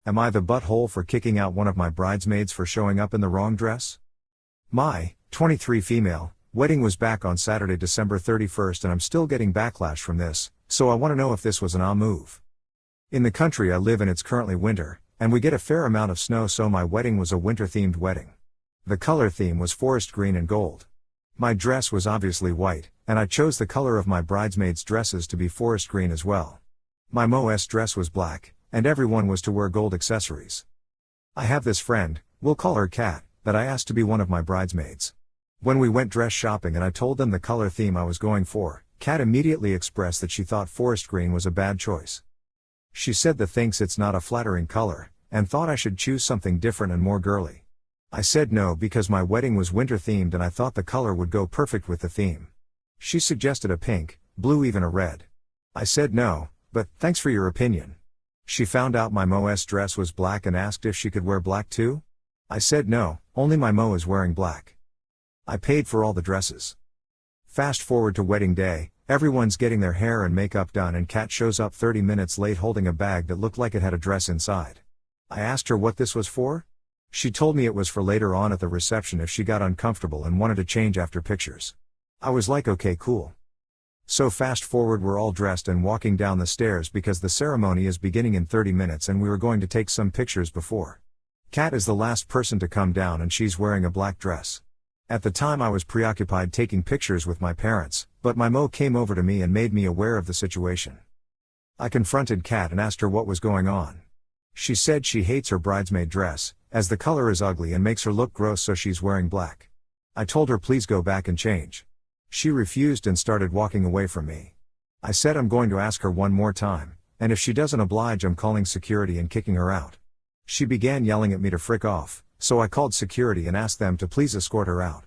Am I the butthole for kicking out one of my bridesmaids for showing up in the wrong dress? My 23 female wedding was back on Saturday, December 31st, and I'm still getting backlash from this, so I want to know if this was an move. In the country I live in, it's currently winter, and we get a fair amount of snow, so my wedding was a winter-themed wedding. The color theme was forest green and gold. My dress was obviously white, and I chose the color of my bridesmaids' dresses to be forest green as well. My MOS dress was black, and everyone was to wear gold accessories. I have this friend, we'll call her Kat, that I asked to be one of my bridesmaids. When we went dress shopping and I told them the color theme I was going for, Kat immediately expressed that she thought forest green was a bad choice. She said that thinks it's not a flattering color, and thought I should choose something different and more girly. I said no because my wedding was winter themed and I thought the color would go perfect with the theme. She suggested a pink, blue, even a red. I said no, but thanks for your opinion. She found out my MOS dress was black and asked if she could wear black too. I said no, only my Mo is wearing black. I paid for all the dresses. Fast forward to wedding day, everyone's getting their hair and makeup done and Kat shows up 30 minutes late holding a bag that looked like it had a dress inside. I asked her what this was for. She told me it was for later on at the reception if she got uncomfortable and wanted to change after pictures. I was like, okay, cool. So fast forward, we're all dressed and walking down the stairs because the ceremony is beginning in 30 minutes and we were going to take some pictures before. Kat is the last person to come down and she's wearing a black dress. At the time I was preoccupied taking pictures with my parents, but my Mo came over to me and made me aware of the situation. I confronted Kat and asked her what was going on. She said she hates her bridesmaid dress, as the color is ugly and makes her look gross, so she's wearing black. I told her please go back and change. She refused and started walking away from me. I said I'm going to ask her one more time, and if she doesn't oblige I'm calling security and kicking her out. She began yelling at me to frick off, so I called security and asked them to please escort her out.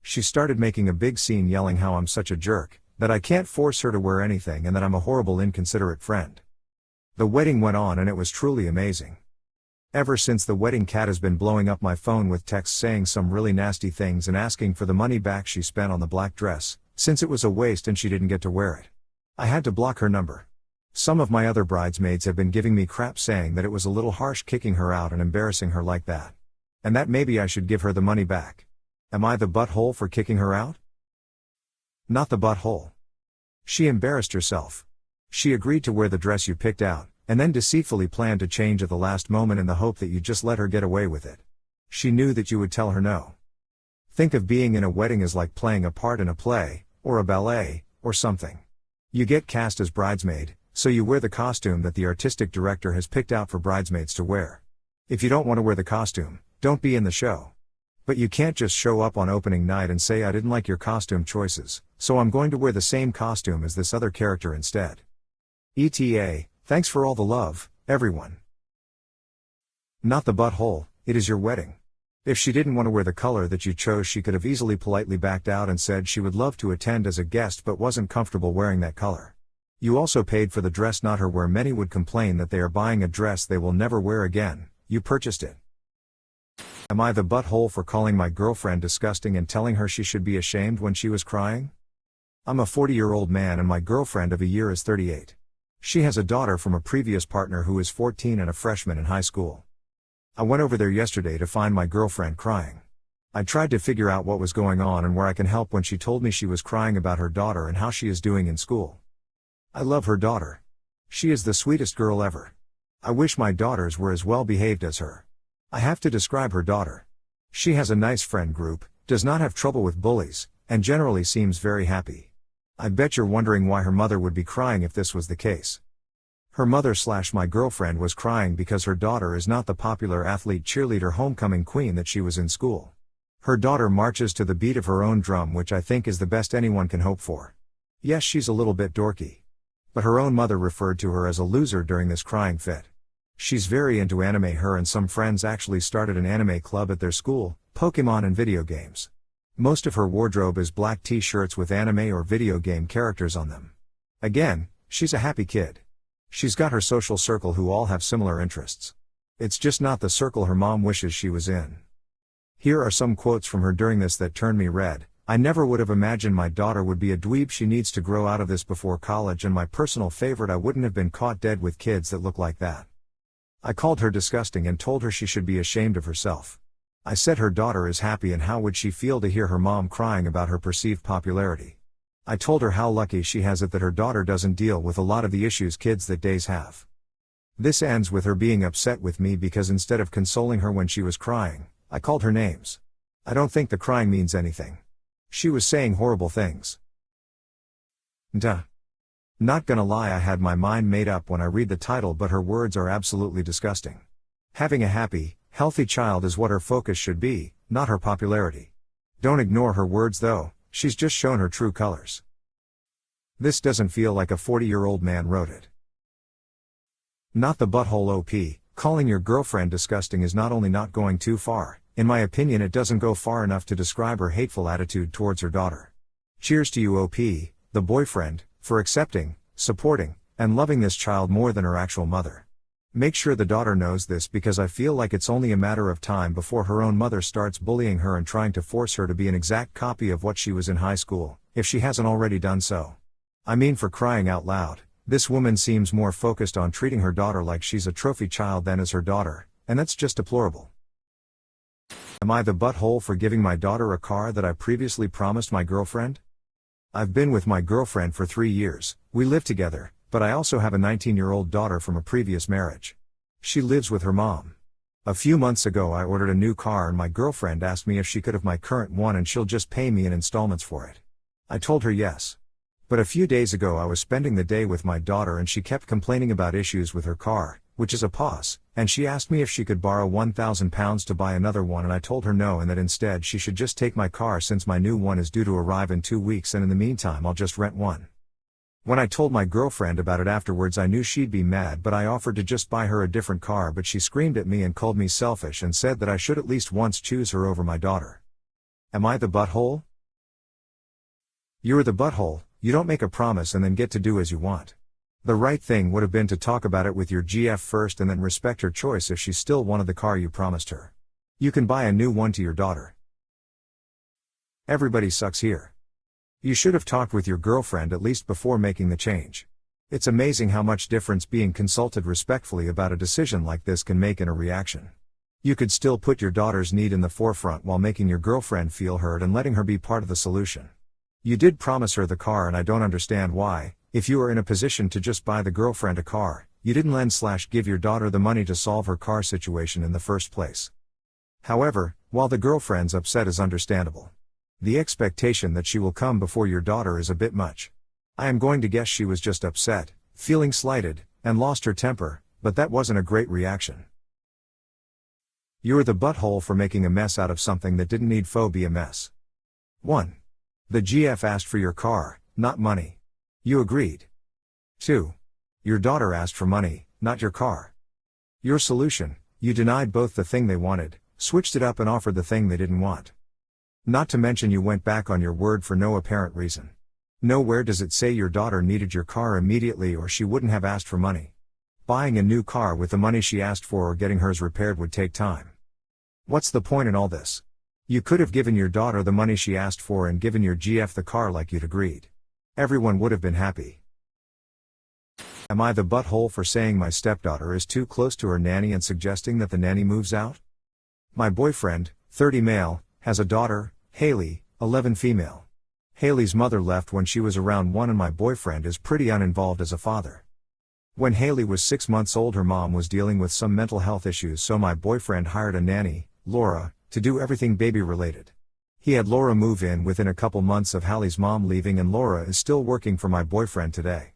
She started making a big scene yelling how I'm such a jerk, that I can't force her to wear anything and that I'm a horrible inconsiderate friend. The wedding went on and it was truly amazing. Ever since the wedding, Kat has been blowing up my phone with texts saying some really nasty things and asking for the money back she spent on the black dress, since it was a waste and she didn't get to wear it. I had to block her number. Some of my other bridesmaids have been giving me crap saying that it was a little harsh kicking her out and embarrassing her like that. And that maybe I should give her the money back. Am I the butthole for kicking her out? Not the butthole. She embarrassed herself. She agreed to wear the dress you picked out, and then deceitfully planned to change at the last moment in the hope that you just let her get away with it. She knew that you would tell her no. Think of being in a wedding as like playing a part in a play, or a ballet, or something. You get cast as bridesmaid, so you wear the costume that the artistic director has picked out for bridesmaids to wear. If you don't want to wear the costume, don't be in the show. But you can't just show up on opening night and say I didn't like your costume choices, so I'm going to wear the same costume as this other character instead. ETA, thanks for all the love, everyone. Not the butthole, it is your wedding. If she didn't want to wear the color that you chose, she could have easily politely backed out and said she would love to attend as a guest but wasn't comfortable wearing that color. You also paid for the dress, not her, where many would complain that they are buying a dress they will never wear again. You purchased it. Am I the butthole for calling my girlfriend disgusting and telling her she should be ashamed when she was crying? I'm a 40-year-old man and my girlfriend of a year is 38. She has a daughter from a previous partner who is 14 and a freshman in high school. I went over there yesterday to find my girlfriend crying. I tried to figure out what was going on and where I can help when she told me she was crying about her daughter and how she is doing in school. I love her daughter. She is the sweetest girl ever. I wish my daughters were as well behaved as her. I have to describe her daughter. She has a nice friend group, does not have trouble with bullies, and generally seems very happy. I bet you're wondering why her mother would be crying if this was the case. Her mother/my girlfriend was crying because her daughter is not the popular athlete cheerleader homecoming queen that she was in school. Her daughter marches to the beat of her own drum, which I think is the best anyone can hope for. Yes, she's a little bit dorky. But her own mother referred to her as a loser during this crying fit. She's very into anime. Her and some friends actually started an anime club at their school, Pokemon and video games. Most of her wardrobe is black t-shirts with anime or video game characters on them. Again, she's a happy kid. She's got her social circle who all have similar interests. It's just not the circle her mom wishes she was in. Here are some quotes from her during this that turned me red. I never would have imagined my daughter would be a dweeb. She needs to grow out of this before college. And my personal favorite, I wouldn't have been caught dead with kids that look like that. I called her disgusting and told her she should be ashamed of herself. I said her daughter is happy and how would she feel to hear her mom crying about her perceived popularity. I told her how lucky she has it that her daughter doesn't deal with a lot of the issues kids that days have. This ends with her being upset with me because instead of consoling her when she was crying, I called her names. I don't think the crying means anything. She was saying horrible things. Duh. Not gonna lie, I had my mind made up when I read the title, but her words are absolutely disgusting. Having a happy, healthy child is what her focus should be, not her popularity. Don't ignore her words though, she's just shown her true colors. This doesn't feel like a 40-year-old man wrote it. Not the butthole OP, calling your girlfriend disgusting is not only not going too far, in my opinion it doesn't go far enough to describe her hateful attitude towards her daughter. Cheers to you OP, the boyfriend, for accepting, supporting, and loving this child more than her actual mother. Make sure the daughter knows this because I feel like it's only a matter of time before her own mother starts bullying her and trying to force her to be an exact copy of what she was in high school, if she hasn't already done so. I mean, for crying out loud, this woman seems more focused on treating her daughter like she's a trophy child than as her daughter, and that's just deplorable. Am I the butthole for giving my daughter a car that I previously promised my girlfriend? I've been with my girlfriend for 3 years, we live together, but I also have a 19-year-old daughter from a previous marriage. She lives with her mom. A few months ago I ordered a new car and my girlfriend asked me if she could have my current one and she'll just pay me in installments for it. I told her yes. But a few days ago I was spending the day with my daughter and she kept complaining about issues with her car, which is a pause, and she asked me if she could borrow £1,000 to buy another one and I told her no and that instead she should just take my car since my new one is due to arrive in 2 weeks and in the meantime I'll just rent one. When I told my girlfriend about it afterwards I knew she'd be mad, but I offered to just buy her a different car, but she screamed at me and called me selfish and said that I should at least once choose her over my daughter. Am I the butthole? You're the butthole. You don't make a promise and then get to do as you want. The right thing would have been to talk about it with your GF first and then respect her choice if she still wanted the car you promised her. You can buy a new one to your daughter. Everybody sucks here. You should have talked with your girlfriend at least before making the change. It's amazing how much difference being consulted respectfully about a decision like this can make in a reaction. You could still put your daughter's need in the forefront while making your girlfriend feel heard and letting her be part of the solution. You did promise her the car and I don't understand why, if you were in a position to just buy the girlfriend a car, you didn't lend/give your daughter the money to solve her car situation in the first place. However, while the girlfriend's upset is understandable, the expectation that she will come before your daughter is a bit much. I am going to guess she was just upset, feeling slighted, and lost her temper, but that wasn't a great reaction. You're the butthole for making a mess out of something that didn't need to be a mess. 1. The GF asked for your car, not money. You agreed. 2. Your daughter asked for money, not your car. Your solution: you denied both the thing they wanted, switched it up and offered the thing they didn't want. Not to mention you went back on your word for no apparent reason. Nowhere does it say your daughter needed your car immediately or she wouldn't have asked for money. Buying a new car with the money she asked for or getting hers repaired would take time. What's the point in all this? You could have given your daughter the money she asked for and given your GF the car like you'd agreed. Everyone would have been happy. Am I the butthole for saying my stepdaughter is too close to her nanny and suggesting that the nanny moves out? My boyfriend, 30 male, has a daughter, Haley, 11 female. Haley's mother left when she was around 1 and my boyfriend is pretty uninvolved as a father. When Haley was 6 months old her mom was dealing with some mental health issues, so my boyfriend hired a nanny, Laura, to do everything baby related. He had Laura move in within a couple months of Haley's mom leaving and Laura is still working for my boyfriend today.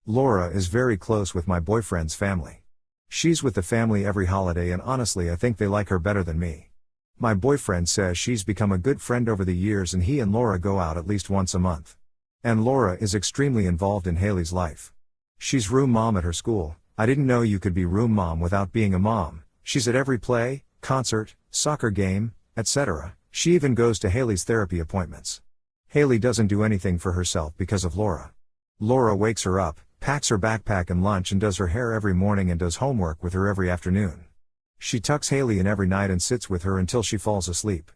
Laura is very close with my boyfriend's family. She's with the family every holiday and honestly I think they like her better than me. My boyfriend says she's become a good friend over the years and he and Laura go out at least once a month. And Laura is extremely involved in Haley's life. She's room mom at her school. I didn't know you could be room mom without being a mom. She's at every play, concert, soccer game, etc. She even goes to Haley's therapy appointments. Haley doesn't do anything for herself because of Laura. Laura wakes her up, packs her backpack and lunch and does her hair every morning and does homework with her every afternoon. She tucks Haley in every night and sits with her until she falls asleep.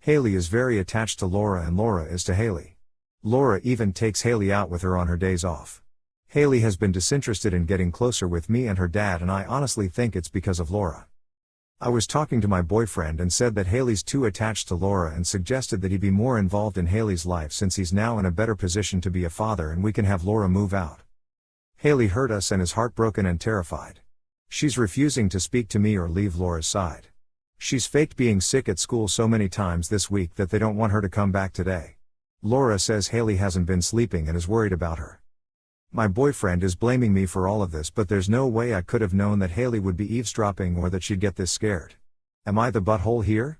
Haley is very attached to Laura and Laura is to Haley. Laura even takes Haley out with her on her days off. Haley has been disinterested in getting closer with me and her dad, and I honestly think it's because of Laura. I was talking to my boyfriend and said that Haley's too attached to Laura and suggested that he be more involved in Haley's life since he's now in a better position to be a father and we can have Laura move out. Haley heard us and is heartbroken and terrified. She's refusing to speak to me or leave Laura's side. She's faked being sick at school so many times this week that they don't want her to come back today. Laura says Haley hasn't been sleeping and is worried about her. My boyfriend is blaming me for all of this, but there's no way I could have known that Haley would be eavesdropping or that she'd get this scared. Am I the butthole here?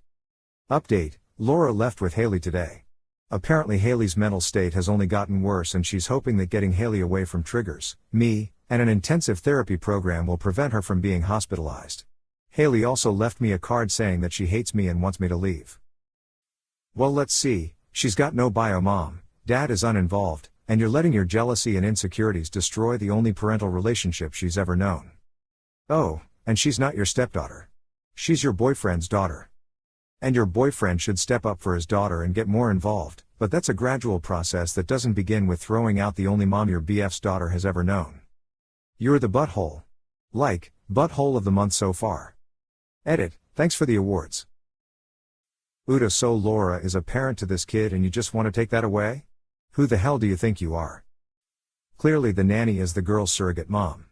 Update: Laura left with Haley today. Apparently Haley's mental state has only gotten worse and she's hoping that getting Haley away from triggers, me, and an intensive therapy program will prevent her from being hospitalized. Haley also left me a card saying that she hates me and wants me to leave. Well, let's see, she's got no bio mom, dad is uninvolved, and you're letting your jealousy and insecurities destroy the only parental relationship she's ever known. Oh, and she's not your stepdaughter. She's your boyfriend's daughter. And your boyfriend should step up for his daughter and get more involved, but that's a gradual process that doesn't begin with throwing out the only mom your BF's daughter has ever known. You're the butthole. Like, butthole of the month so far. Edit: thanks for the awards. Uta, so Laura is a parent to this kid and you just want to take that away? Who the hell do you think you are? Clearly the nanny is the girl's surrogate mom.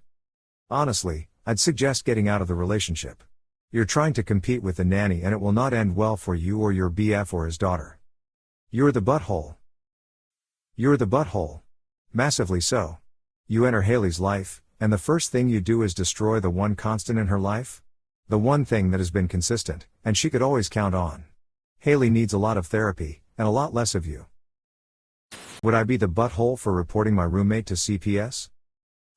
Honestly, I'd suggest getting out of the relationship. You're trying to compete with the nanny and it will not end well for you or your BF or his daughter. You're the butthole. You're the butthole. Massively so. You enter Haley's life, and the first thing you do is destroy the one constant in her life? The one thing that has been consistent, and she could always count on. Haley needs a lot of therapy, and a lot less of you. Would I be the butthole for reporting my roommate to CPS?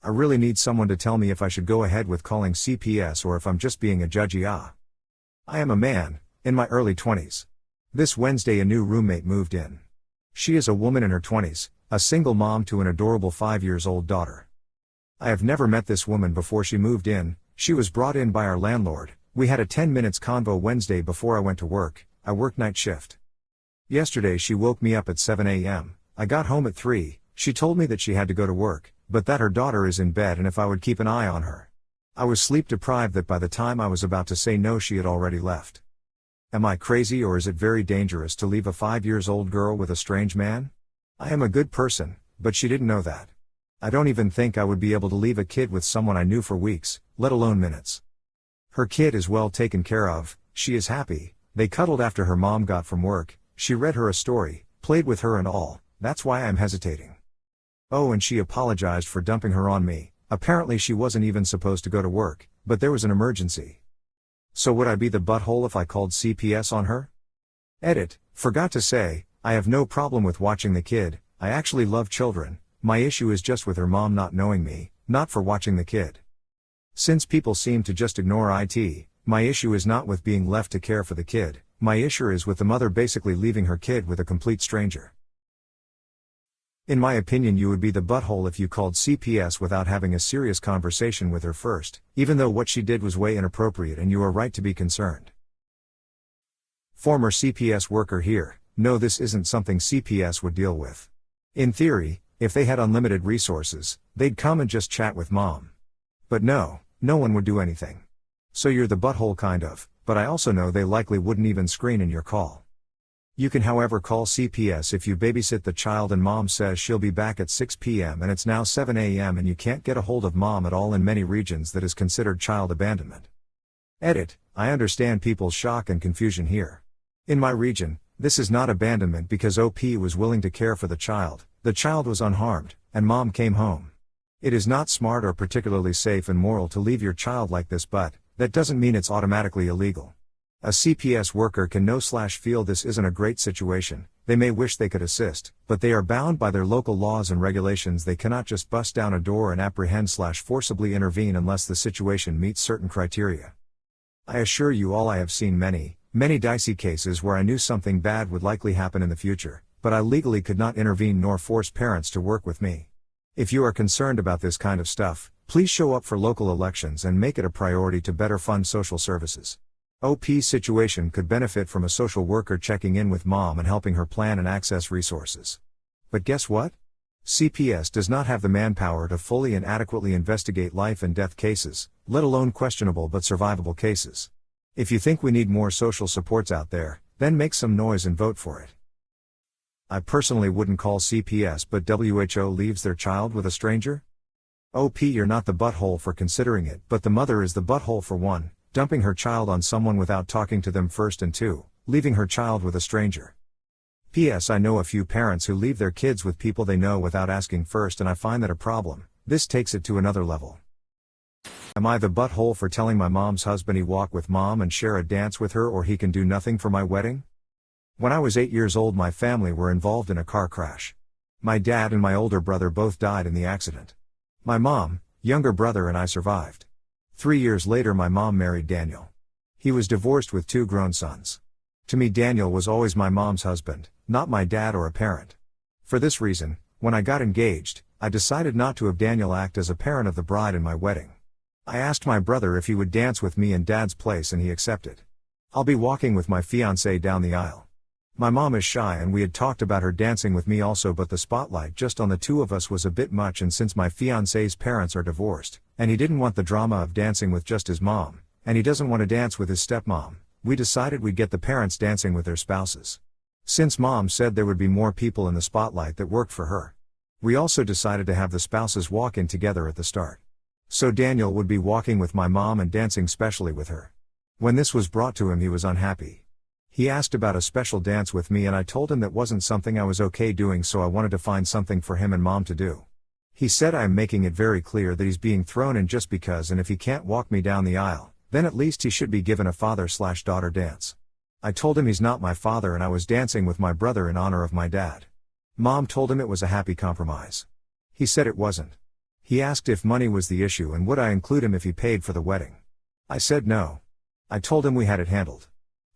I really need someone to tell me if I should go ahead with calling CPS or if I'm just being a judgy. I am a man, in my early 20s. This Wednesday a new roommate moved in. She is a woman in her 20s, a single mom to an adorable 5-year-old daughter. I have never met this woman before she moved in. She was brought in by our landlord. We had a 10 minutes convo Wednesday before I went to work. I work night shift. Yesterday she woke me up at 7 a.m. I got home at 3, she told me that she had to go to work, but that her daughter is in bed and if I would keep an eye on her. I was sleep deprived that by the time I was about to say no she had already left. Am I crazy or is it very dangerous to leave a 5-year-old girl with a strange man? I am a good person, but she didn't know that. I don't even think I would be able to leave a kid with someone I knew for weeks, let alone minutes. Her kid is well taken care of, she is happy, they cuddled after her mom got from work, she read her a story, played with her and all. That's why I'm hesitating. Oh, and she apologized for dumping her on me. Apparently she wasn't even supposed to go to work, but there was an emergency. So would I be the butthole if I called CPS on her? Edit: forgot to say, I have no problem with watching the kid, I actually love children, my issue is just with her mom not knowing me, not for watching the kid. Since people seem to just ignore IT, my issue is not with being left to care for the kid, my issue is with the mother basically leaving her kid with a complete stranger. In my opinion you would be the butthole if you called CPS without having a serious conversation with her first, even though what she did was way inappropriate and you are right to be concerned. Former CPS worker here: no, this isn't something CPS would deal with. In theory, if they had unlimited resources, they'd come and just chat with mom. But no one would do anything. So you're the butthole kind of, but I also know they likely wouldn't even screen in your call. You can however call CPS if you babysit the child and mom says she'll be back at 6 p.m. and it's now 7 a.m. and you can't get a hold of mom at all. In many regions that is considered child abandonment. Edit: I understand people's shock and confusion here. In my region, this is not abandonment because OP was willing to care for the child was unharmed, and mom came home. It is not smart or particularly safe and moral to leave your child like this, but that doesn't mean it's automatically illegal. A CPS worker can know/feel this isn't a great situation, they may wish they could assist, but they are bound by their local laws and regulations. They cannot just bust down a door and apprehend/forcibly intervene unless the situation meets certain criteria. I assure you all I have seen many dicey cases where I knew something bad would likely happen in the future, but I legally could not intervene nor force parents to work with me. If you are concerned about this kind of stuff, please show up for local elections and make it a priority to better fund social services. OP's situation could benefit from a social worker checking in with mom and helping her plan and access resources. But guess what? CPS does not have the manpower to fully and adequately investigate life and death cases, let alone questionable but survivable cases. If you think we need more social supports out there, then make some noise and vote for it. I personally wouldn't call CPS, but WHO leaves their child with a stranger? OP, you're not the butthole for considering it, but the mother is the butthole for 1, dumping her child on someone without talking to them first, and 2, leaving her child with a stranger. PS, I know a few parents who leave their kids with people they know without asking first, and I find that a problem. This takes it to another level. Am I the butthole for telling my mom's husband he walk with mom and share a dance with her, or he can do nothing for my wedding? When I was 8 years old, my family were involved in a car crash. My dad and my older brother both died in the accident. My mom, younger brother, and I survived. 3 years later, my mom married Daniel. He was divorced with 2 grown sons. To me, Daniel was always my mom's husband, not my dad or a parent. For this reason, when I got engaged, I decided not to have Daniel act as a parent of the bride in my wedding. I asked my brother if he would dance with me in Dad's place, and he accepted. I'll be walking with my fiancé down the aisle. My mom is shy, and we had talked about her dancing with me also, but the spotlight just on the 2 of us was a bit much, and since my fiancé's parents are divorced, and he didn't want the drama of dancing with just his mom, and he doesn't want to dance with his stepmom, we decided we'd get the parents dancing with their spouses. Since mom said there would be more people in the spotlight that worked for her, we also decided to have the spouses walk in together at the start. So Daniel would be walking with my mom and dancing specially with her. When this was brought to him, he was unhappy. He asked about a special dance with me, and I told him that wasn't something I was okay doing, so I wanted to find something for him and mom to do. He said I am making it very clear that he's being thrown in just because, and if he can't walk me down the aisle, then at least he should be given a father/daughter dance. I told him he's not my father, and I was dancing with my brother in honor of my dad. Mom told him it was a happy compromise. He said it wasn't. He asked if money was the issue and would I include him if he paid for the wedding. I said no. I told him we had it handled.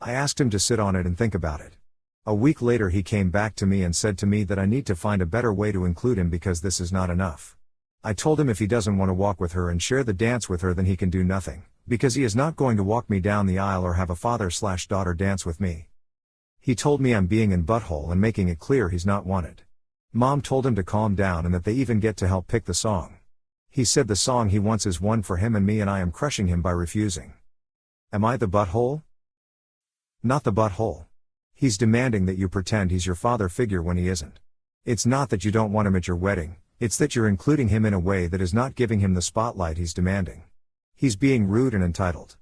I asked him to sit on it and think about it. A week later, he came back to me and said to me that I need to find a better way to include him because this is not enough. I told him if he doesn't want to walk with her and share the dance with her, then he can do nothing, because he is not going to walk me down the aisle or have a father/daughter dance with me. He told me I'm being in butthole and making it clear he's not wanted. Mom told him to calm down and that they even get to help pick the song. He said the song he wants is one for him and me, and I am crushing him by refusing. Am I the butthole? Not the butthole. He's demanding that you pretend he's your father figure when he isn't. It's not that you don't want him at your wedding, it's that you're including him in a way that is not giving him the spotlight he's demanding. He's being rude and entitled.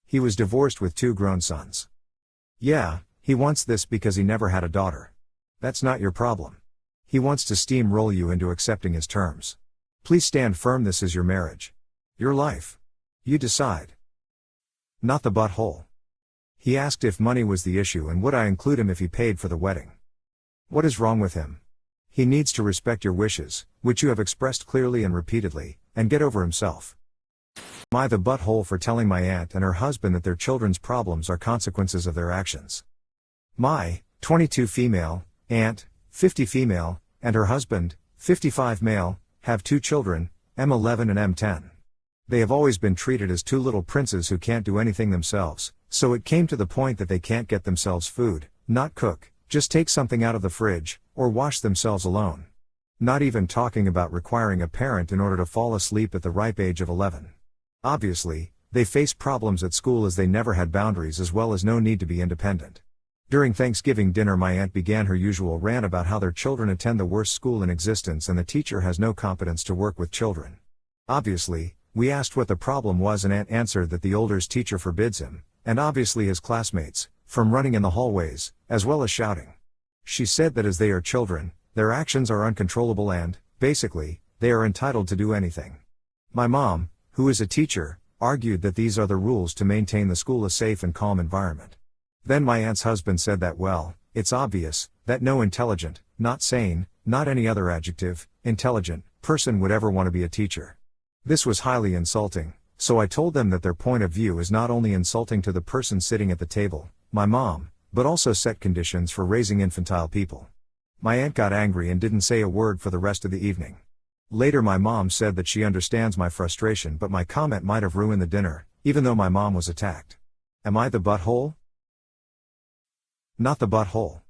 He was divorced with 2 grown sons. Yeah, he wants this because he never had a daughter. That's not your problem. He wants to steamroll you into accepting his terms. Please stand firm, this is your marriage. Your life. You decide. Not the butthole. He asked if money was the issue and would I include him if he paid for the wedding. What is wrong with him? He needs to respect your wishes, which you have expressed clearly and repeatedly, and get over himself. Am I the butthole for telling my aunt and her husband that their children's problems are consequences of their actions? My 22 female aunt, 50 female, and her husband, 55 male, have 2 children, M11 and M10. They have always been treated as 2 little princes who can't do anything themselves, so it came to the point that they can't get themselves food, not cook, just take something out of the fridge, or wash themselves alone. Not even talking about requiring a parent in order to fall asleep at the ripe age of 11. Obviously, they face problems at school as they never had boundaries as well as no need to be independent. During Thanksgiving dinner, my aunt began her usual rant about how their children attend the worst school in existence and the teacher has no competence to work with children. Obviously, we asked what the problem was, and Aunt answered that the older's teacher forbids him, and obviously his classmates, from running in the hallways, as well as shouting. She said that as they are children, their actions are uncontrollable and, basically, they are entitled to do anything. My mom, who is a teacher, argued that these are the rules to maintain the school a safe and calm environment. Then my aunt's husband said that, well, it's obvious, that no intelligent, not sane, not any other adjective, intelligent, person would ever want to be a teacher. This was highly insulting, so I told them that their point of view is not only insulting to the person sitting at the table, my mom, but also set conditions for raising infantile people. My aunt got angry and didn't say a word for the rest of the evening. Later my mom said that she understands my frustration, but my comment might have ruined the dinner, even though my mom was attacked. Am I the butthole? Not the butthole.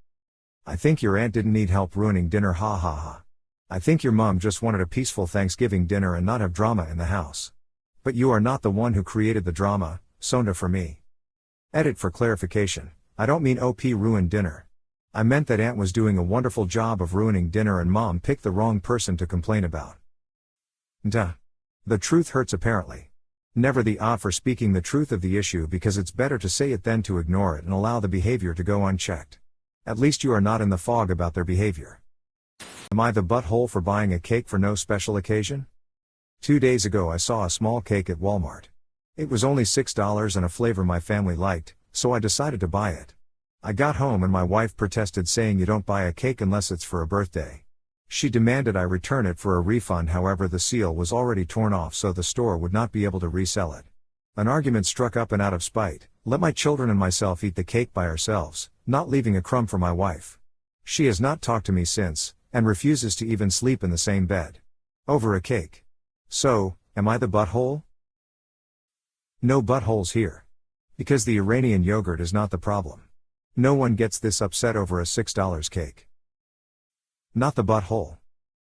I think your aunt didn't need help ruining dinner, ha ha ha. I think your mom just wanted a peaceful Thanksgiving dinner and not have drama in the house. But you are not the one who created the drama, Sonda for me. Edit for clarification. I don't mean OP ruined dinner. I meant that Aunt was doing a wonderful job of ruining dinner and Mom picked the wrong person to complain about. Duh. The truth hurts apparently. Never the odd for speaking the truth of the issue because it's better to say it than to ignore it and allow the behavior to go unchecked. At least you are not in the fog about their behavior. Am I the butthole for buying a cake for no special occasion? 2 days ago I saw a small cake at Walmart. It was only $6 and a flavor my family liked, so I decided to buy it. I got home and my wife protested saying you don't buy a cake unless it's for a birthday. She demanded I return it for a refund, however the seal was already torn off so the store would not be able to resell it. An argument struck up and out of spite, let my children and myself eat the cake by ourselves, not leaving a crumb for my wife. She has not talked to me since, and refuses to even sleep in the same bed. Over a cake. So, am I the butthole? No buttholes here. Because the Iranian yogurt is not the problem. No one gets this upset over a $6 cake. Not the butthole.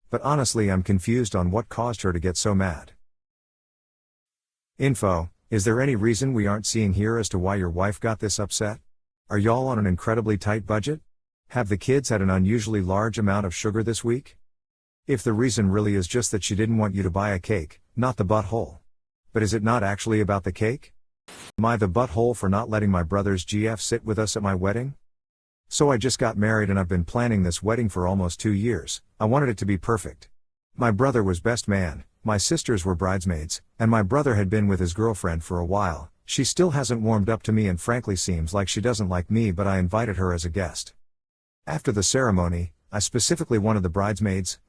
But honestly I'm confused on what caused her to get so mad. Info, is there any reason we aren't seeing here as to why your wife got this upset? Are y'all on an incredibly tight budget? Have the kids had an unusually large amount of sugar this week? If the reason really is just that she didn't want you to buy a cake, not the butthole. But is it not actually about the cake? Am I the butthole for not letting my brother's GF sit with us at my wedding? So I just got married and I've been planning this wedding for almost 2 years. I wanted it to be perfect. My brother was best man, my sisters were bridesmaids, and my brother had been with his girlfriend for a while. She still hasn't warmed up to me and frankly seems like she doesn't like me, but I invited her as a guest. After the ceremony, I specifically wanted the bridesmaids,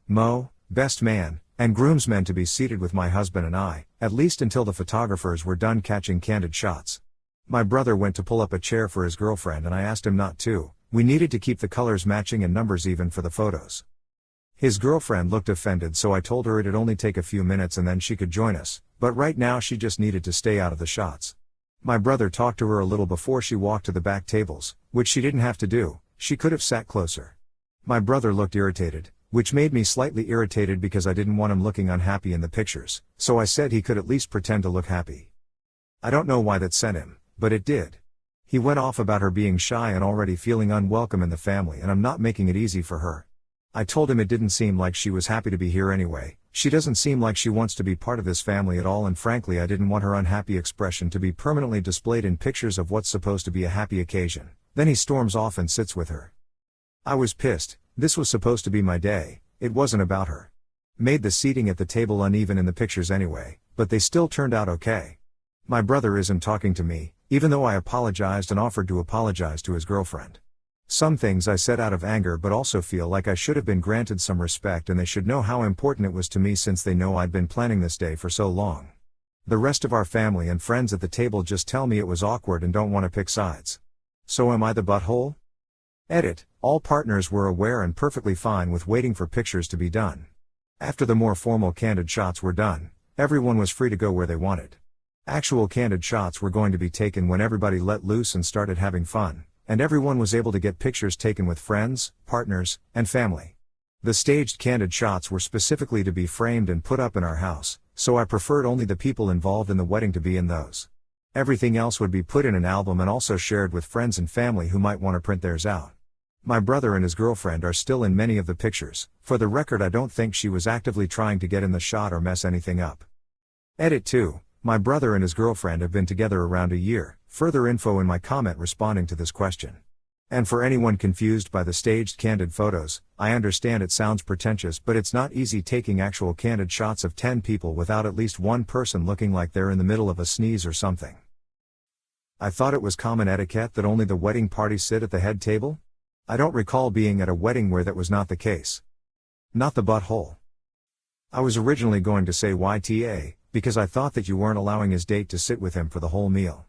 best man, and groomsmen to be seated with my husband and I, at least until the photographers were done catching candid shots. My brother went to pull up a chair for his girlfriend and I asked him not to. We needed to keep the colors matching and numbers even for the photos. His girlfriend looked offended, so I told her it'd only take a few minutes and then she could join us, but right now she just needed to stay out of the shots. My brother talked to her a little before she walked to the back tables, which she didn't have to do. She could have sat closer. My brother looked irritated, which made me slightly irritated because I didn't want him looking unhappy in the pictures, so I said he could at least pretend to look happy. I don't know why that sent him, but it did. He went off about her being shy and already feeling unwelcome in the family, and I'm not making it easy for her. I told him it didn't seem like she was happy to be here anyway. She doesn't seem like she wants to be part of this family at all, and frankly I didn't want her unhappy expression to be permanently displayed in pictures of what's supposed to be a happy occasion. Then he storms off and sits with her. I was pissed. This was supposed to be my day. It wasn't about her. Made the seating at the table uneven in the pictures anyway, but they still turned out okay. My brother isn't talking to me, even though I apologized and offered to apologize to his girlfriend. Some things I said out of anger, but also feel like I should have been granted some respect and they should know how important it was to me since they know I'd been planning this day for so long. The rest of our family and friends at the table just tell me it was awkward and don't want to pick sides. So am I the butthole? Edit, all partners were aware and perfectly fine with waiting for pictures to be done. After the more formal candid shots were done, everyone was free to go where they wanted. Actual candid shots were going to be taken when everybody let loose and started having fun, and everyone was able to get pictures taken with friends, partners, and family. The staged candid shots were specifically to be framed and put up in our house, so I preferred only the people involved in the wedding to be in those. Everything else would be put in an album and also shared with friends and family who might want to print theirs out. My brother and his girlfriend are still in many of the pictures. For the record, I don't think she was actively trying to get in the shot or mess anything up. Edit 2. My brother and his girlfriend have been together around a year. Further info in my comment responding to this question. And for anyone confused by the staged candid photos, I understand it sounds pretentious, but it's not easy taking actual candid shots of 10 people without at least one person looking like they're in the middle of a sneeze or something. I thought it was common etiquette that only the wedding party sit at the head table? I don't recall being at a wedding where that was not the case. Not the butthole. I was originally going to say YTA, because I thought that you weren't allowing his date to sit with him for the whole meal.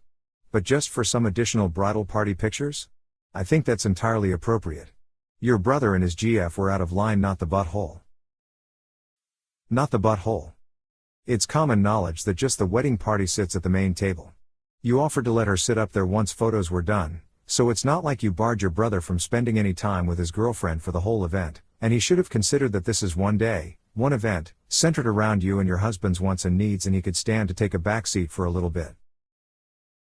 But just for some additional bridal party pictures? I think that's entirely appropriate. Your brother and his GF were out of line, not the butthole. Not the butthole. It's common knowledge that just the wedding party sits at the main table. You offered to let her sit up there once photos were done, so it's not like you barred your brother from spending any time with his girlfriend for the whole event, and he should have considered that this is one day, one event, centered around you and your husband's wants and needs, and he could stand to take a back seat for a little bit.